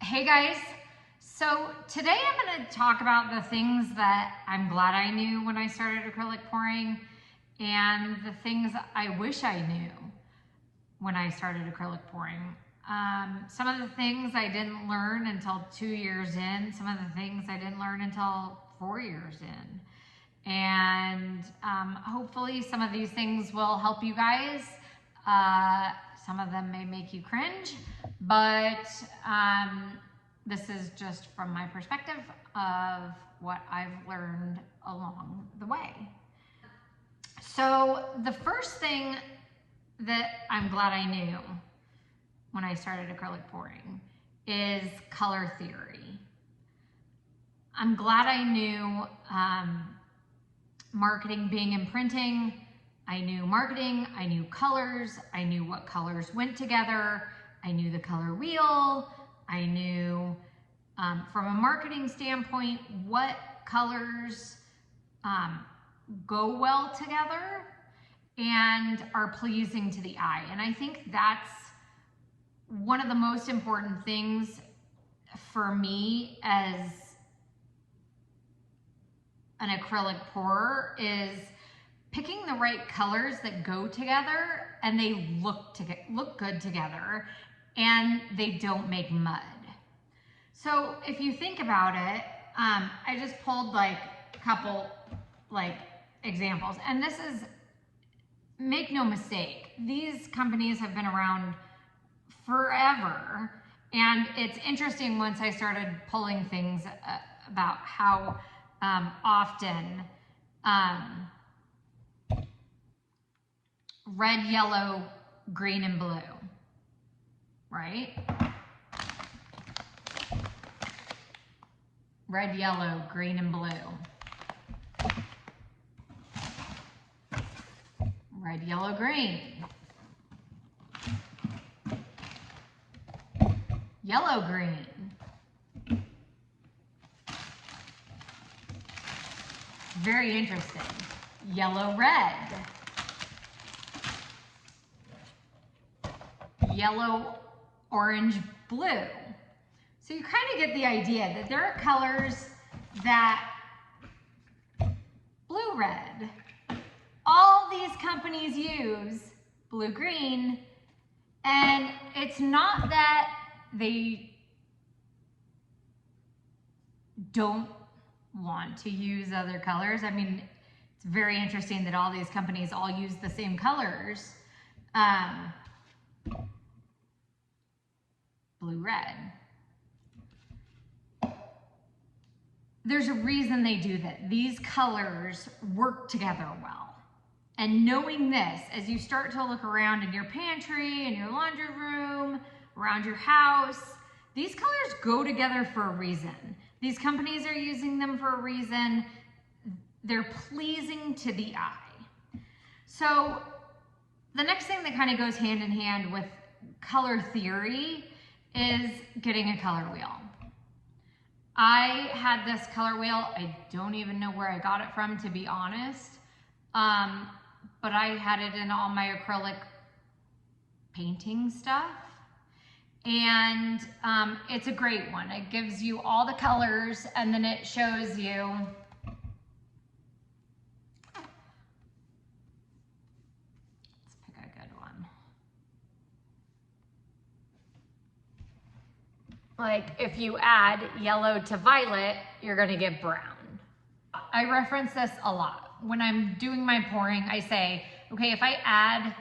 Hey guys, so today I'm going to talk about the things that I'm glad I knew when I started acrylic pouring and the things I wish I knew when I started acrylic pouring. Some of the things I didn't learn until 2 years in, some of the things I didn't learn until 4 years in. And hopefully some of these things will help you guys. Some of them may make you cringe, but this is just from my perspective of what I've learned along the way. So the first thing that I'm glad I knew when I started acrylic pouring is color theory. I'm glad I knew marketing being in printing. I knew marketing, I knew colors, I knew what colors went together, I knew the color wheel, I knew from a marketing standpoint what colors go well together and are pleasing to the eye. And I think that's one of the most important things for me as an acrylic pourer is picking the right colors that go together and they look good together and they don't make mud. So if you think about it, I just pulled like a couple examples, and this is, make no mistake, these companies have been around forever, and it's interesting once I started pulling things about how often red, yellow, green, and blue, right? Red, yellow, green, and blue. Red, yellow, green. Yellow, green. Very interesting. Yellow, red. Yellow, orange, blue. So you kind of get the idea that there are colors that, blue, red, all these companies use blue, green, and it's not that they don't want to use other colors. I mean, it's very interesting that all these companies all use the same colors. Blue, red. There's a reason they do that. These colors work together well. And knowing this, as you start to look around in your pantry, in your laundry room, around your house, these colors go together for a reason. These companies are using them for a reason. They're pleasing to the eye. So the next thing that kind of goes hand in hand with color theory is getting a color wheel. I had this color wheel. I don't even know where I got it from, to be honest. But I had it in all my acrylic painting stuff. And it's a great one. It gives you all the colors, and then it shows you like if you add yellow to violet, you're gonna get brown. I reference this a lot. When I'm doing my pouring, I say, okay, if I add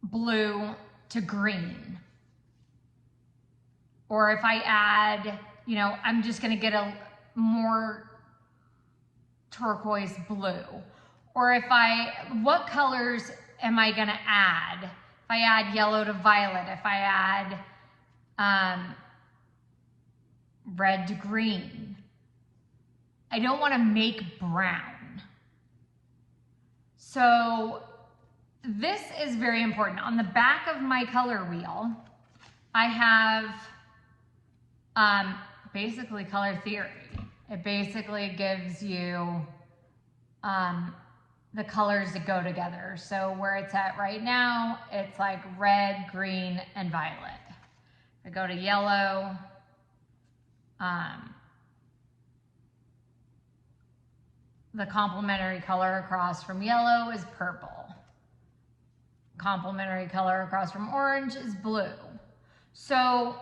blue to green, or if I add, you know, I'm just gonna get a more turquoise blue. Or if what colors am I gonna add? If I add yellow to violet, if I add red to green. I don't want to make brown. So this is very important. On the back of my color wheel, I have basically color theory. It basically gives you the colors that go together. So where it's at right now, it's like red, green, and violet. If I go to yellow, The complementary color across from yellow is purple. Complementary color across from orange is blue. So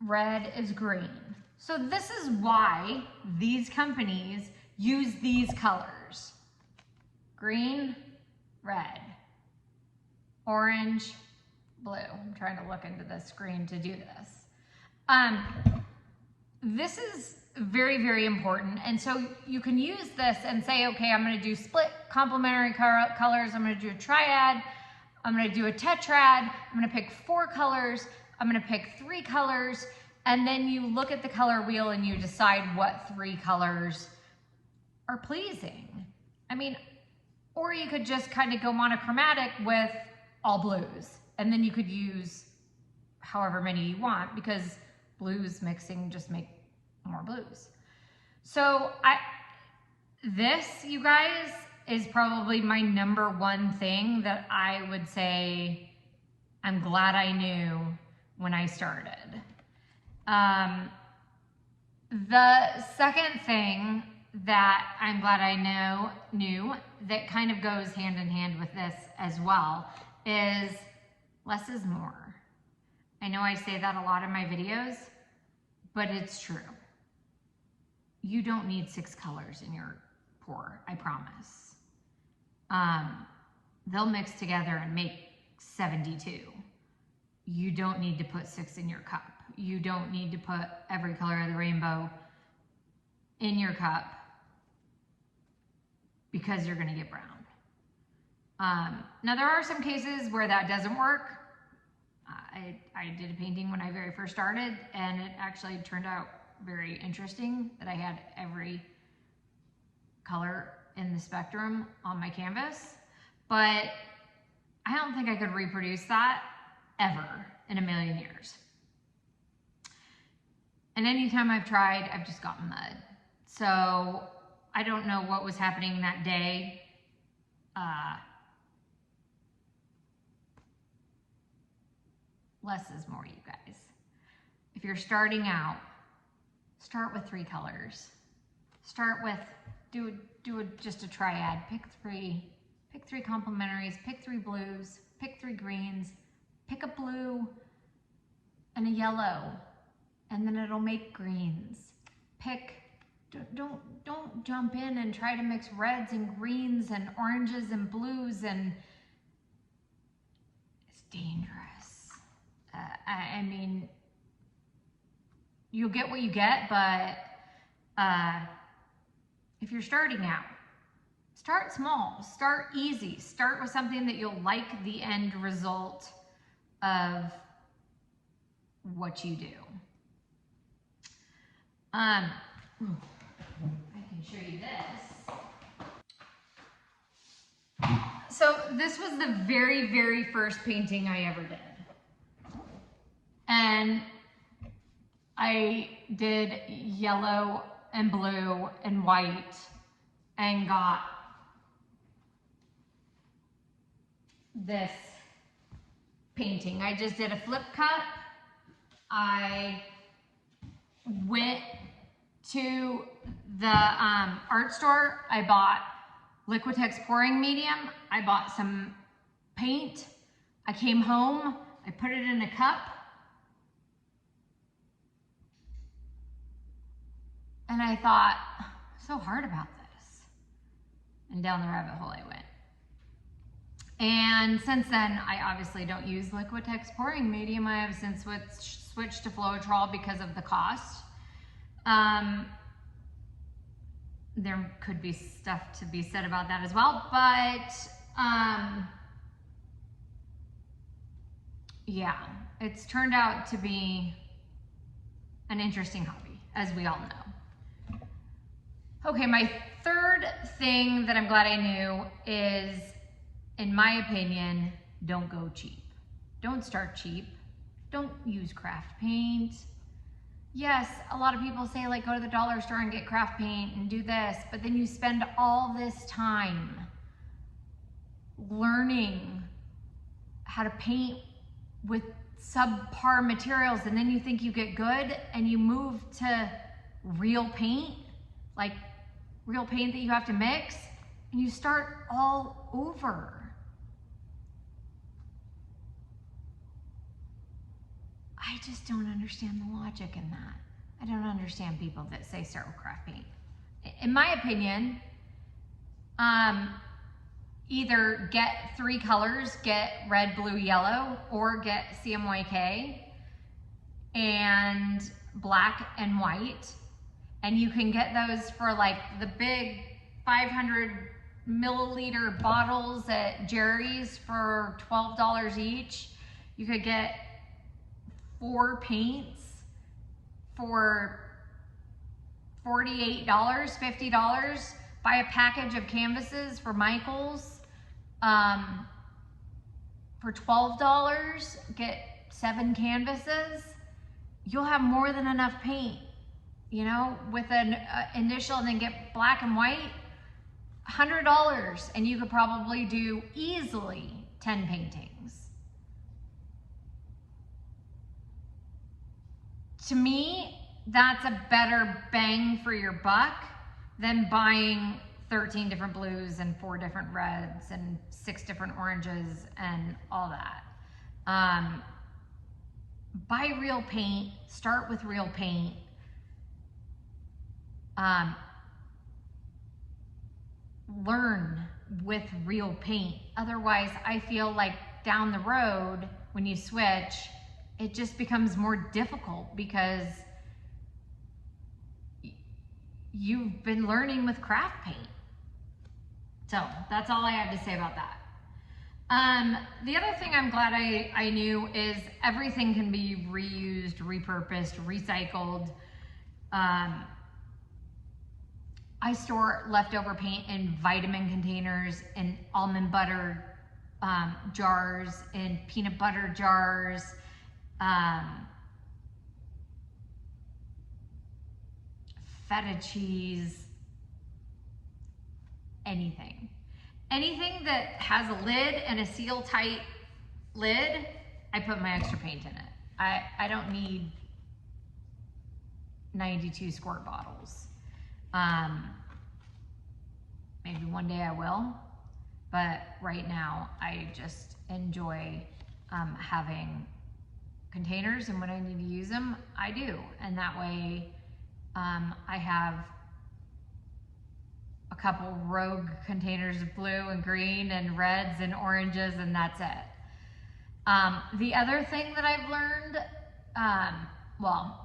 red is green. So this is why these companies use these colors. Green, red, orange, blue. I'm trying to look into the screen to do this. This is very, very important. And so you can use this and say, okay, I'm going to do split complementary colors. I'm going to do a triad. I'm going to do a tetrad. I'm going to pick 4 colors. I'm going to pick 3 colors. And then you look at the color wheel and you decide what 3 colors are pleasing. I mean, or you could just kind of go monochromatic with all blues. And then you could use however many you want, because blues mixing just make more blues. So this, you guys, is probably my #1 thing that I would say I'm glad I knew when I started. The second thing that I'm glad I knew that kind of goes hand in hand with this as well is less is more. I know I say that a lot in my videos, but it's true. You don't need 6 colors in your pour, I promise. They'll mix together and make 72. You don't need to put 6 in your cup. You don't need to put every color of the rainbow in your cup because you're gonna get brown. Now there are some cases where that doesn't work. I did a painting when I very first started, and it actually turned out very interesting that I had every color in the spectrum on my canvas, but I don't think I could reproduce that ever in a million years. And anytime I've tried, I've just gotten mud. So I don't know what was happening that day. Less is more, you guys. If you're starting out, start with 3 colors. Start with, just a triad. Pick 3 complementaries, pick 3 blues, pick 3 greens, pick a blue and a yellow, and then it'll make greens. Don't jump in and try to mix reds and greens and oranges and blues, and it's dangerous. I mean, you'll get what you get, but if you're starting out, start small, start easy, start with something that you'll like the end result of what you do. I can show you this. So this was the very, very first painting I ever did. And I did yellow and blue and white and got this painting. I just did a flip cup. I went to the art store. I bought Liquitex pouring medium. I bought some paint. I came home. I put it in a cup. And I thought, so hard about this. And down the rabbit hole I went. And since then, I obviously don't use Liquitex pouring medium. I have since switched to Floetrol because of the cost. There could be stuff to be said about that as well, but yeah, it's turned out to be an interesting hobby, as we all know. Okay, my third thing that I'm glad I knew is, in my opinion, don't go cheap. Don't start cheap. Don't use craft paint. Yes, a lot of people say, like, go to the dollar store and get craft paint and do this, but then you spend all this time learning how to paint with subpar materials, and then you think you get good and you move to real paint, like real paint that you have to mix, and you start all over. I just don't understand the logic in that. I don't understand people that say start with craft paint. In my opinion, either get 3 colors, get red, blue, yellow, or get CMYK and black and white. And you can get those for like the big 500 milliliter bottles at Jerry's for $12 each. You could get 4 paints for $48, $50. Buy a package of canvases for Michael's for $12. Get 7 canvases. You'll have more than enough paint, you know, with an initial, and then get black and white. $100, and you could probably do easily 10 paintings. To me, that's a better bang for your buck than buying 13 different blues and 4 different reds and 6 different oranges and all that. Buy real paint, start with real paint. Learn with real paint. Otherwise, I feel like down the road, when you switch, it just becomes more difficult because you've been learning with craft paint. So that's all I have to say about that. The other thing I'm glad I knew is everything can be reused, repurposed, recycled. I store leftover paint in vitamin containers, in almond butter jars, in peanut butter jars, feta cheese, anything. Anything that has a lid and a seal tight lid, I put my extra paint in it. I don't need 92 squirt bottles. Maybe one day I will, but right now I just enjoy having containers, and when I need to use them, I do. And that way I have a couple rogue containers of blue and green and reds and oranges, and that's it. The other thing that I've learned, well,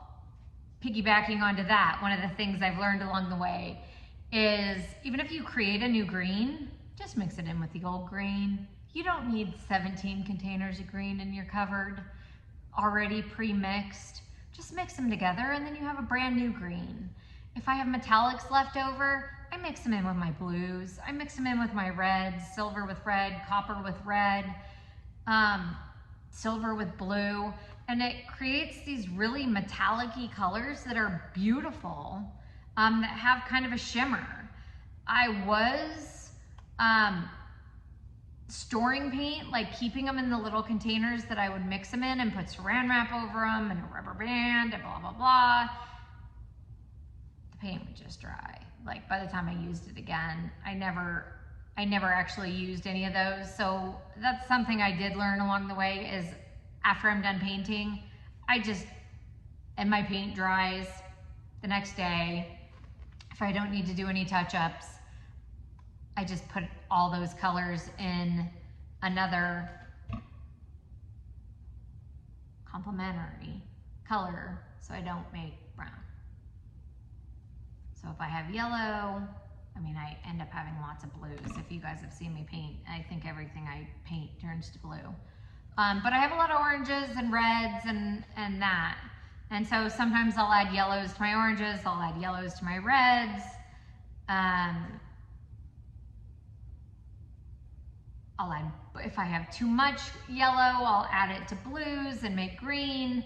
piggybacking onto that, one of the things I've learned along the way is even if you create a new green, just mix it in with the old green. You don't need 17 containers of green in your cupboard already pre-mixed. Just mix them together and then you have a brand new green. If I have metallics left over, I mix them in with my blues. I mix them in with my reds, silver with red, copper with red, silver with blue. And it creates these really metallic-y colors that are beautiful, that have kind of a shimmer. I was storing paint, like keeping them in the little containers that I would mix them in and put saran wrap over them and a rubber band and blah, blah, blah. The paint would just dry. Like by the time I used it again, I never actually used any of those. So that's something I did learn along the way is after I'm done painting, and my paint dries the next day, if I don't need to do any touch-ups, I just put all those colors in another complementary color so I don't make brown. So if I have yellow, I mean, I end up having lots of blues. If you guys have seen me paint, I think everything I paint turns to blue. But I have a lot of oranges and reds and that. And so sometimes I'll add yellows to my oranges, I'll add yellows to my reds. I'll add, if I have too much yellow, I'll add it to blues and make green.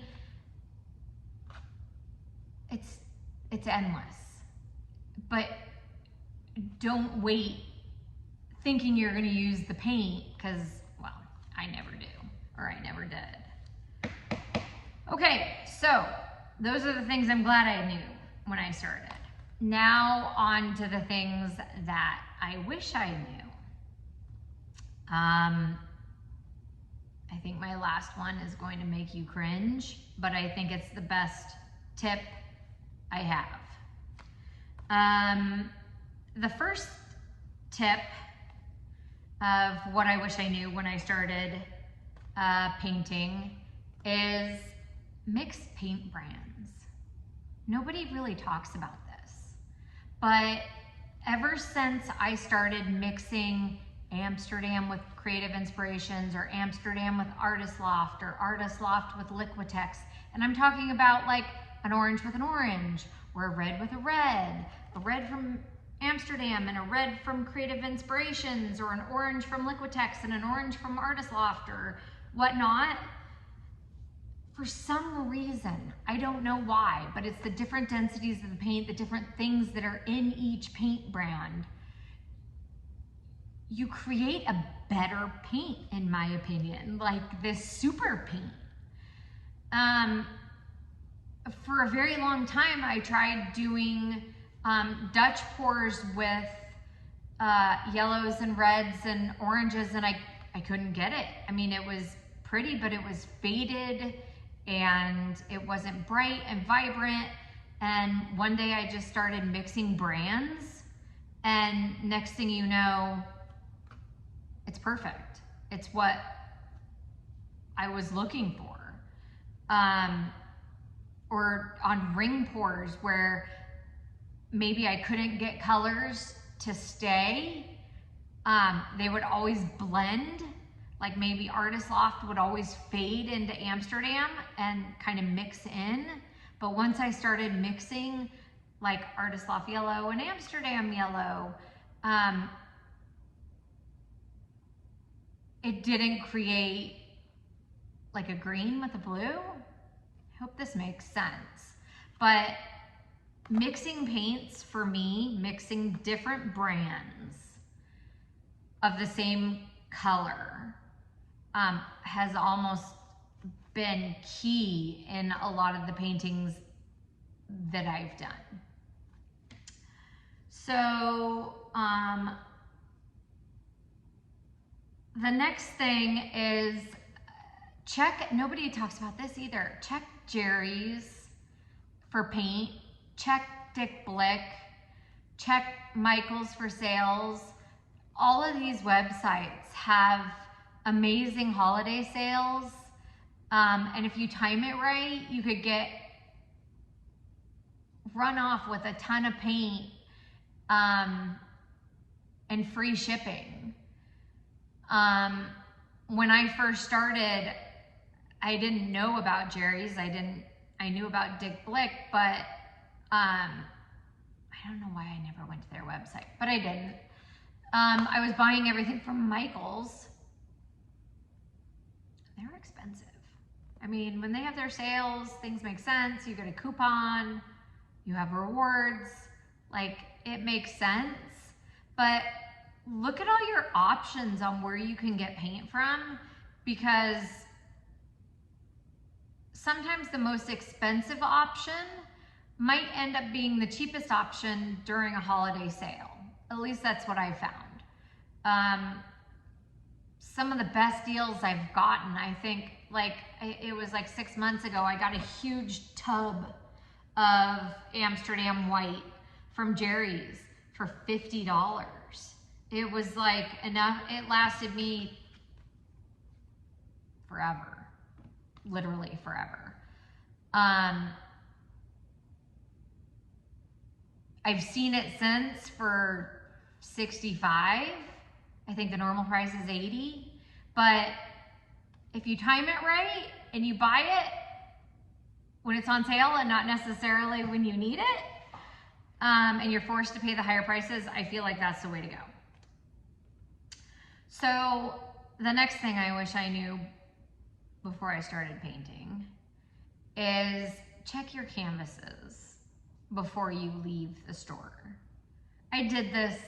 It's endless. But don't wait thinking you're gonna use the paint, because, well, I never do, or I never did. Okay, so those are the things I'm glad I knew when I started. Now on to the things that I wish I knew. I think my last one is going to make you cringe, but I think it's the best tip I have. The first tip of what I wish I knew when I started painting is mix paint brands. Nobody really talks about this, but ever since I started mixing Amsterdam with Creative Inspirations, or Amsterdam with Artist Loft, or Artist Loft with Liquitex, and I'm talking about like an orange with an orange, or a red with a red from Amsterdam and a red from Creative Inspirations, or an orange from Liquitex and an orange from Artist Loft or whatnot. For some reason, I don't know why, but it's the different densities of the paint, the different things that are in each paint brand. You create a better paint, in my opinion, like this super paint. For a very long time, I tried doing Dutch pours with yellows and reds and oranges, and I couldn't get it. I mean, it was pretty, but it was faded and it wasn't bright and vibrant. And one day I just started mixing brands, and next thing you know, it's perfect. It's what I was looking for. Or on ring pours where maybe I couldn't get colors to stay, they would always blend. Like maybe Artist Loft would always fade into Amsterdam and kind of mix in. But once I started mixing like Artist Loft yellow and Amsterdam yellow, it didn't create like a green with a blue. I hope this makes sense. But mixing paints for me, mixing different brands of the same color, has almost been key in a lot of the paintings that I've done. So the next thing is check, nobody talks about this either, check Jerry's for paint, check Dick Blick, check Michael's for sales. All of these websites have amazing holiday sales, and if you time it right, you could get run off with a ton of paint and free shipping. When I first started, I didn't know about Jerry's. I knew about Dick Blick, but I don't know why I never went to their website, but I didn't. I was buying everything from Michael's. They're expensive. I mean, when they have their sales, things make sense. You get a coupon, you have rewards, like it makes sense. But look at all your options on where you can get paint from, because sometimes the most expensive option might end up being the cheapest option during a holiday sale. At least that's what I found. Some of the best deals I've gotten, I think, like it was like 6 months ago, I got a huge tub of Amsterdam white from Jerry's for $50. It was like enough, it lasted me forever, literally forever. I've seen it since for $65. I think the normal price is $80. But if you time it right and you buy it when it's on sale and not necessarily when you need it, and you're forced to pay the higher prices, I feel like that's the way to go. So the next thing I wish I knew before I started painting is check your canvases before you leave the store. I did this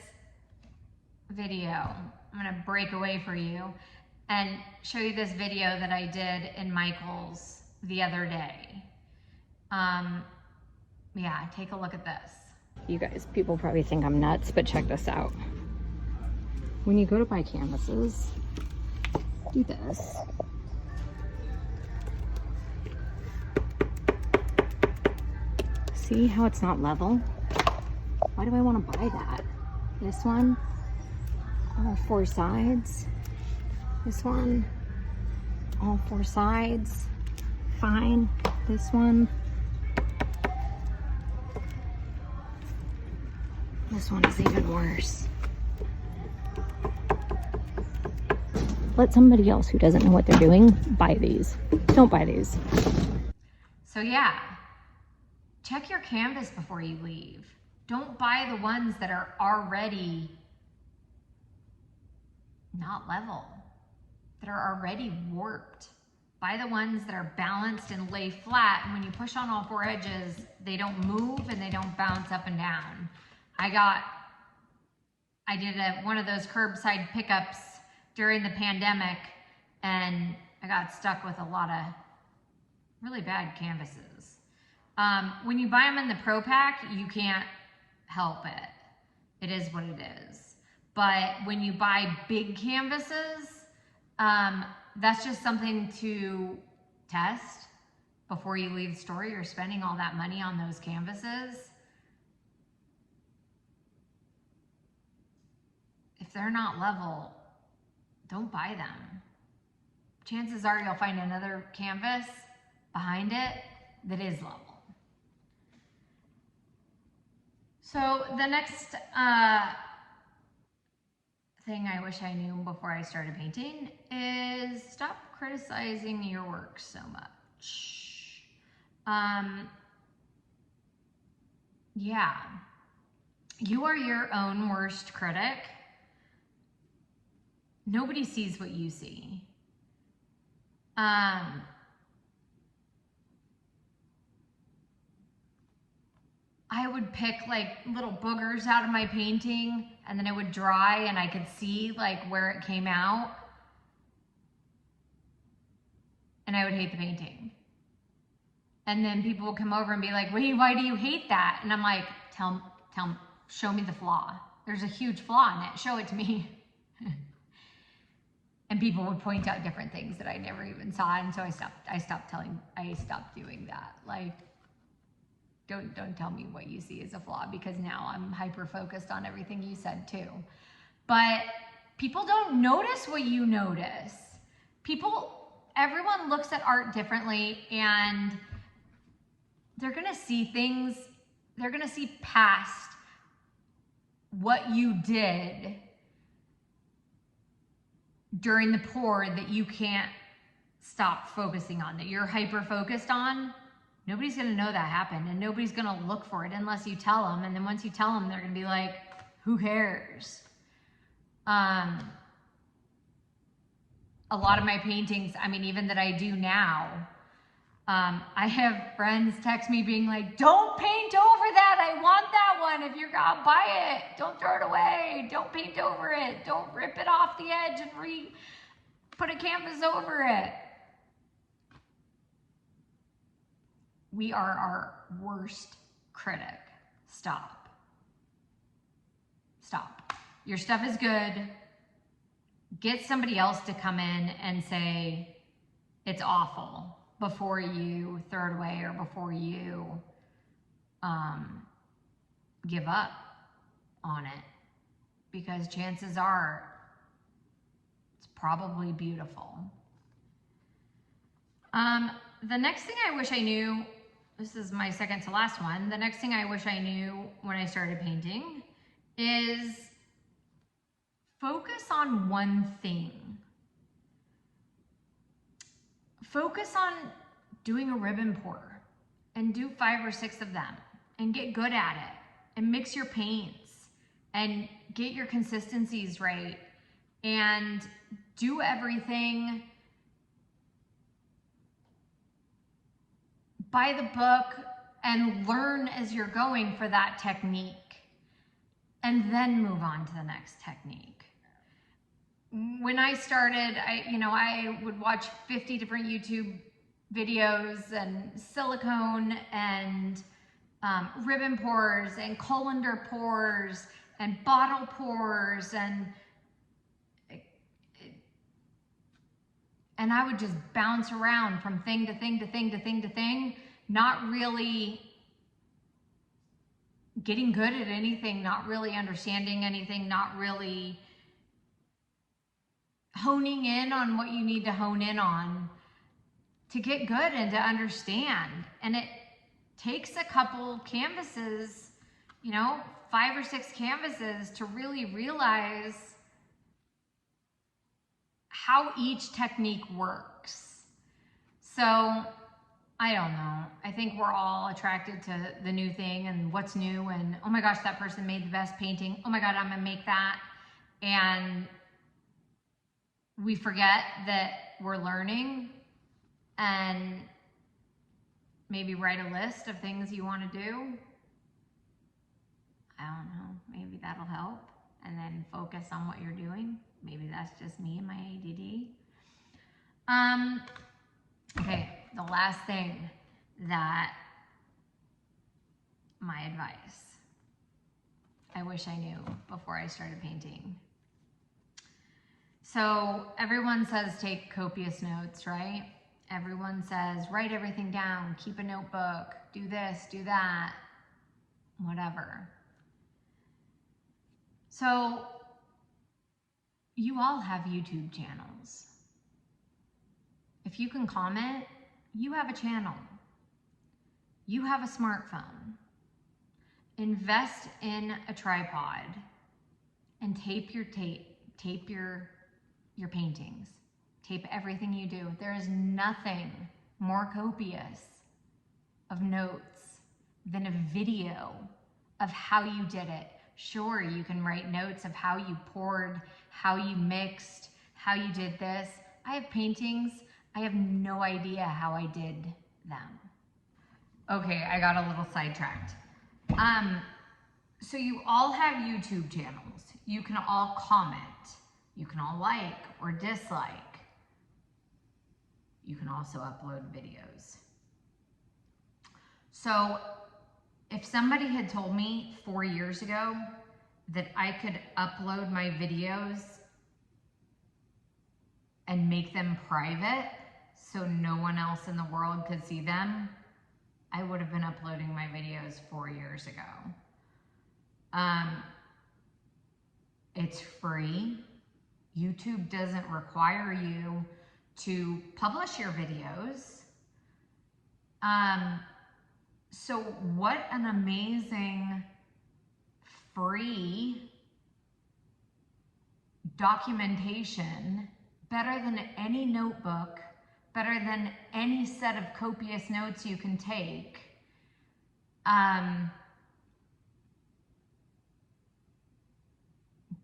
video. I'm gonna break away for you and show you this video that I did in Michael's the other day. Yeah, take a look at this. You guys, people probably think I'm nuts, but check this out. When you go to buy canvases, do this. See how it's not level? Why do I want to buy that? This one, all four sides. This one, all four sides. Fine. This one. This one is even worse. Let somebody else who doesn't know what they're doing buy these. Don't buy these. So yeah, check your canvas before you leave. Don't buy the ones that are already not level, that are already warped. Buy the ones that are balanced and lay flat, and when you push on all four edges, they don't move and they don't bounce up and down. I did one of those curbside pickups during the pandemic, and I got stuck with a lot of really bad canvases. When you buy them in the Pro Pack, you can't help it. It is what it is. But when you buy big canvases, that's just something to test before you leave the store. You're spending all that money on those canvases. If they're not level, don't buy them. Chances are you'll find another canvas behind it that is level. So the next thing I wish I knew before I started painting is stop criticizing your work so much. Yeah, you are your own worst critic. Nobody sees what you see. I would pick like little boogers out of my painting, and then it would dry and I could see like where it came out, and I would hate the painting. And then people would come over and be like, wait, why do you hate that? And I'm like, show me the flaw. There's a huge flaw in it, show it to me. And people would point out different things that I never even saw, and so I stopped doing that. Like, don't tell me what you see as a flaw, because now I'm hyper focused on everything you said too. But people don't notice what you notice. Everyone looks at art differently, and they're gonna see things, they're gonna see past what you did during the pour that you can't stop focusing on, that you're hyper focused on. Nobody's gonna know that happened, and nobody's gonna look for it unless you tell them. And then once you tell them, they're gonna be like, who cares? A lot of my paintings, I mean, even that I do now, I have friends text me being like, don't paint over that. I want that one. If you're gonna buy it, don't throw it away. Don't paint over it. Don't rip it off the edge and put a canvas over it. We are our worst critic. Stop. Stop. Your stuff is good. Get somebody else to come in and say it's awful before you throw it away, or before you give up on it, because chances are it's probably beautiful. The next thing I wish I knew, this is my second to last one, the next thing I wish I knew when I started painting is focus on one thing. Focus on doing a ribbon pour and do 5 or 6 of them and get good at it and mix your paints and get your consistencies right and do everything by the book and learn as you're going for that technique, and then move on to the next technique. When I started, I would watch 50 different YouTube videos and silicone and ribbon pours and colander pours and bottle pours, and I would just bounce around from thing to thing to thing to thing to thing, not really getting good at anything, not really understanding anything, not really honing in on what you need to hone in on to get good and to understand. And it takes a couple canvases, you know, 5 or 6 canvases to really realize how each technique works. So I don't know. I think we're all attracted to the new thing and what's new, and oh my gosh, that person made the best painting. Oh my God, I'm gonna make that. And we forget that we're learning, and maybe write a list of things you want to do. I don't know, maybe that'll help, and then focus on what you're doing. Maybe that's just me and my ADD. Okay, the last thing that my advice, I wish I knew before I started painting. So everyone says take copious notes, right? Everyone says write everything down, keep a notebook, do this, do that, whatever. So you all have YouTube channels. If you can comment, you have a channel. You have a smartphone. Invest in a tripod and tape your paintings. Tape everything you do. There is nothing more copious of notes than a video of how you did it. Sure, you can write notes of how you poured, how you mixed, how you did this. I have paintings, I have no idea how I did them. Okay, I got a little sidetracked. So you all have YouTube channels. You can all comment. You can all like or dislike. You can also upload videos. So if somebody had told me 4 years ago that I could upload my videos and make them private so no one else in the world could see them, I would have been uploading my videos 4 years ago. It's free. YouTube doesn't require you to publish your videos. So what an amazing free documentation, better than any notebook, better than any set of copious notes you can take.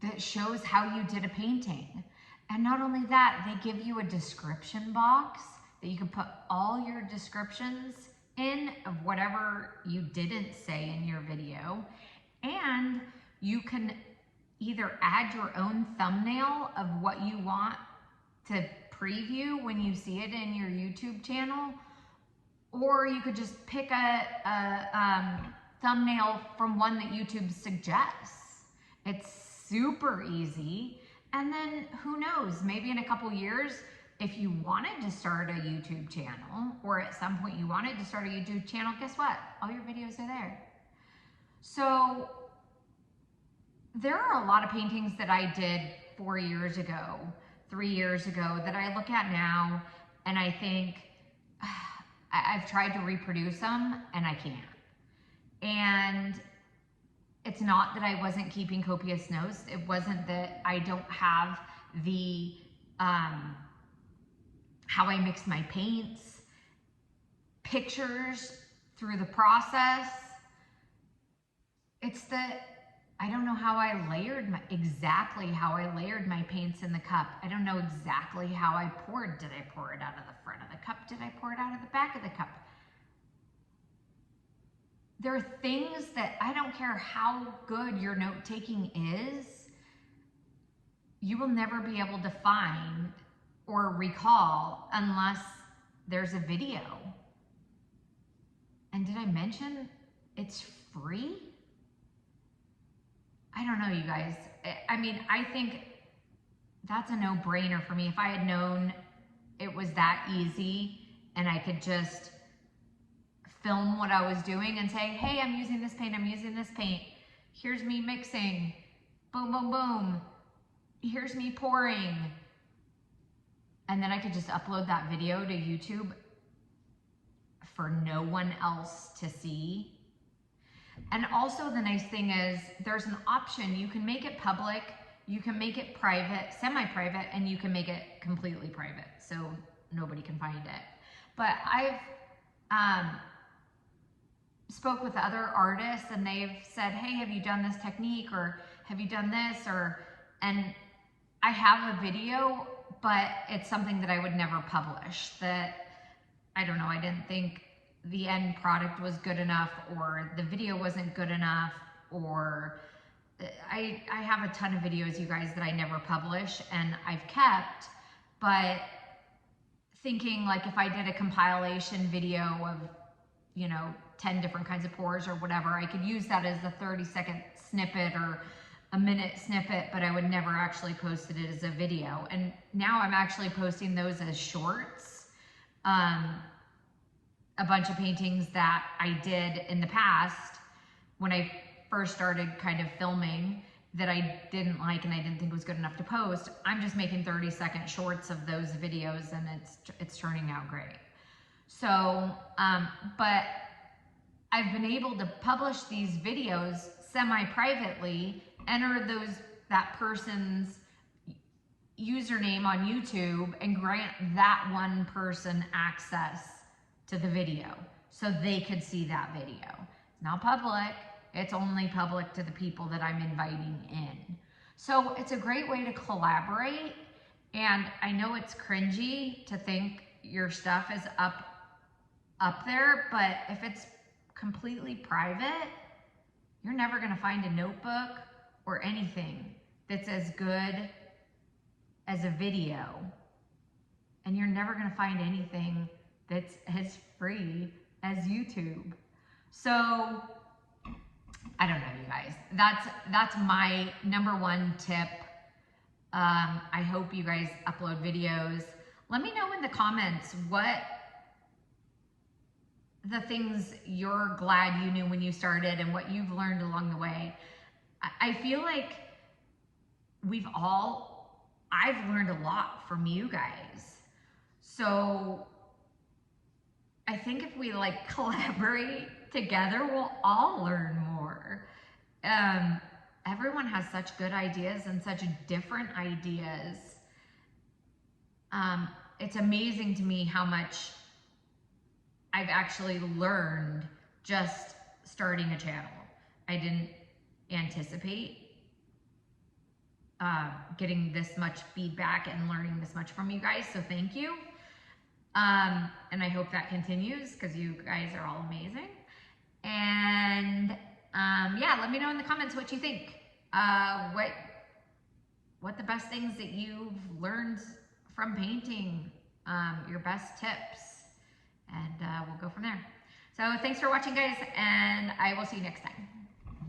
That shows how you did a painting. And not only that, they give you a description box that you can put all your descriptions in of whatever you didn't say in your video. And you can either add your own thumbnail of what you want to preview when you see it in your YouTube channel, or you could just pick a thumbnail from one that YouTube suggests. It's super easy. And then who knows, maybe in a couple years, if you wanted to start a YouTube channel, or at some point you wanted to start a YouTube channel, guess what? All your videos are there. So there are a lot of paintings that I did 4 years ago, 3 years ago, that I look at now and I think, I've tried to reproduce them and I can't. And it's not that I wasn't keeping copious notes. It wasn't that I don't have the, how I mix my paints, pictures through the process. It's that I don't know how I layered exactly how I layered my paints in the cup. I don't know exactly how I poured. Did I pour it out of the front of the cup? Did I pour it out of the back of the cup? There are things that I don't care how good your note taking is, you will never be able to find or recall unless there's a video. And did I mention it's free? I don't know, you guys. I mean, I think that's a no-brainer for me. If I had known it was that easy and I could just film what I was doing and say, hey, I'm using this paint, I'm using this paint. Here's me mixing, boom, boom, boom. Here's me pouring. And then I could just upload that video to YouTube for no one else to see. And also the nice thing is there's an option. You can make it public, you can make it private, semi-private, and you can make it completely private so nobody can find it. But I've spoke with other artists and they've said, hey, have you done this technique, or have you done this, and I have a video, but it's something that I would never publish. That, I don't know, I didn't think the end product was good enough, or the video wasn't good enough, or I have a ton of videos, you guys, that I never publish and I've kept, but thinking like if I did a compilation video of, you know, 10 different kinds of pours or whatever, I could use that as a 30-second snippet or a minute snippet, but I would never actually post it as a video. And now I'm actually posting those as shorts. A bunch of paintings that I did in the past when I first started kind of filming that I didn't like and I didn't think was good enough to post. I'm just making 30-second shorts of those videos and it's turning out great. So, but I've been able to publish these videos semi-privately, enter that person's username on YouTube and grant that one person access to the video so they could see that video. It's not public, it's only public to the people that I'm inviting in. So it's a great way to collaborate, and I know it's cringy to think your stuff is up there, but if it's completely private, you're never gonna find a notebook or anything that's as good as a video, and you're never gonna find anything that's as free as YouTube. So I don't know, you guys. That's my number one tip. I hope you guys upload videos. Let me know in the comments what the things you're glad you knew when you started and what you've learned along the way. I feel like I've learned a lot from you guys. So I think if we like collaborate together, we'll all learn more. Everyone has such good ideas and such different ideas. It's amazing to me how much I've actually learned just starting a channel. I didn't anticipate getting this much feedback and learning this much from you guys, so thank you. And I hope that continues because you guys are all amazing. And yeah, let me know in the comments what you think. What the best things that you've learned from painting, your best tips, and we'll go from there. So thanks for watching, guys, and I will see you next time.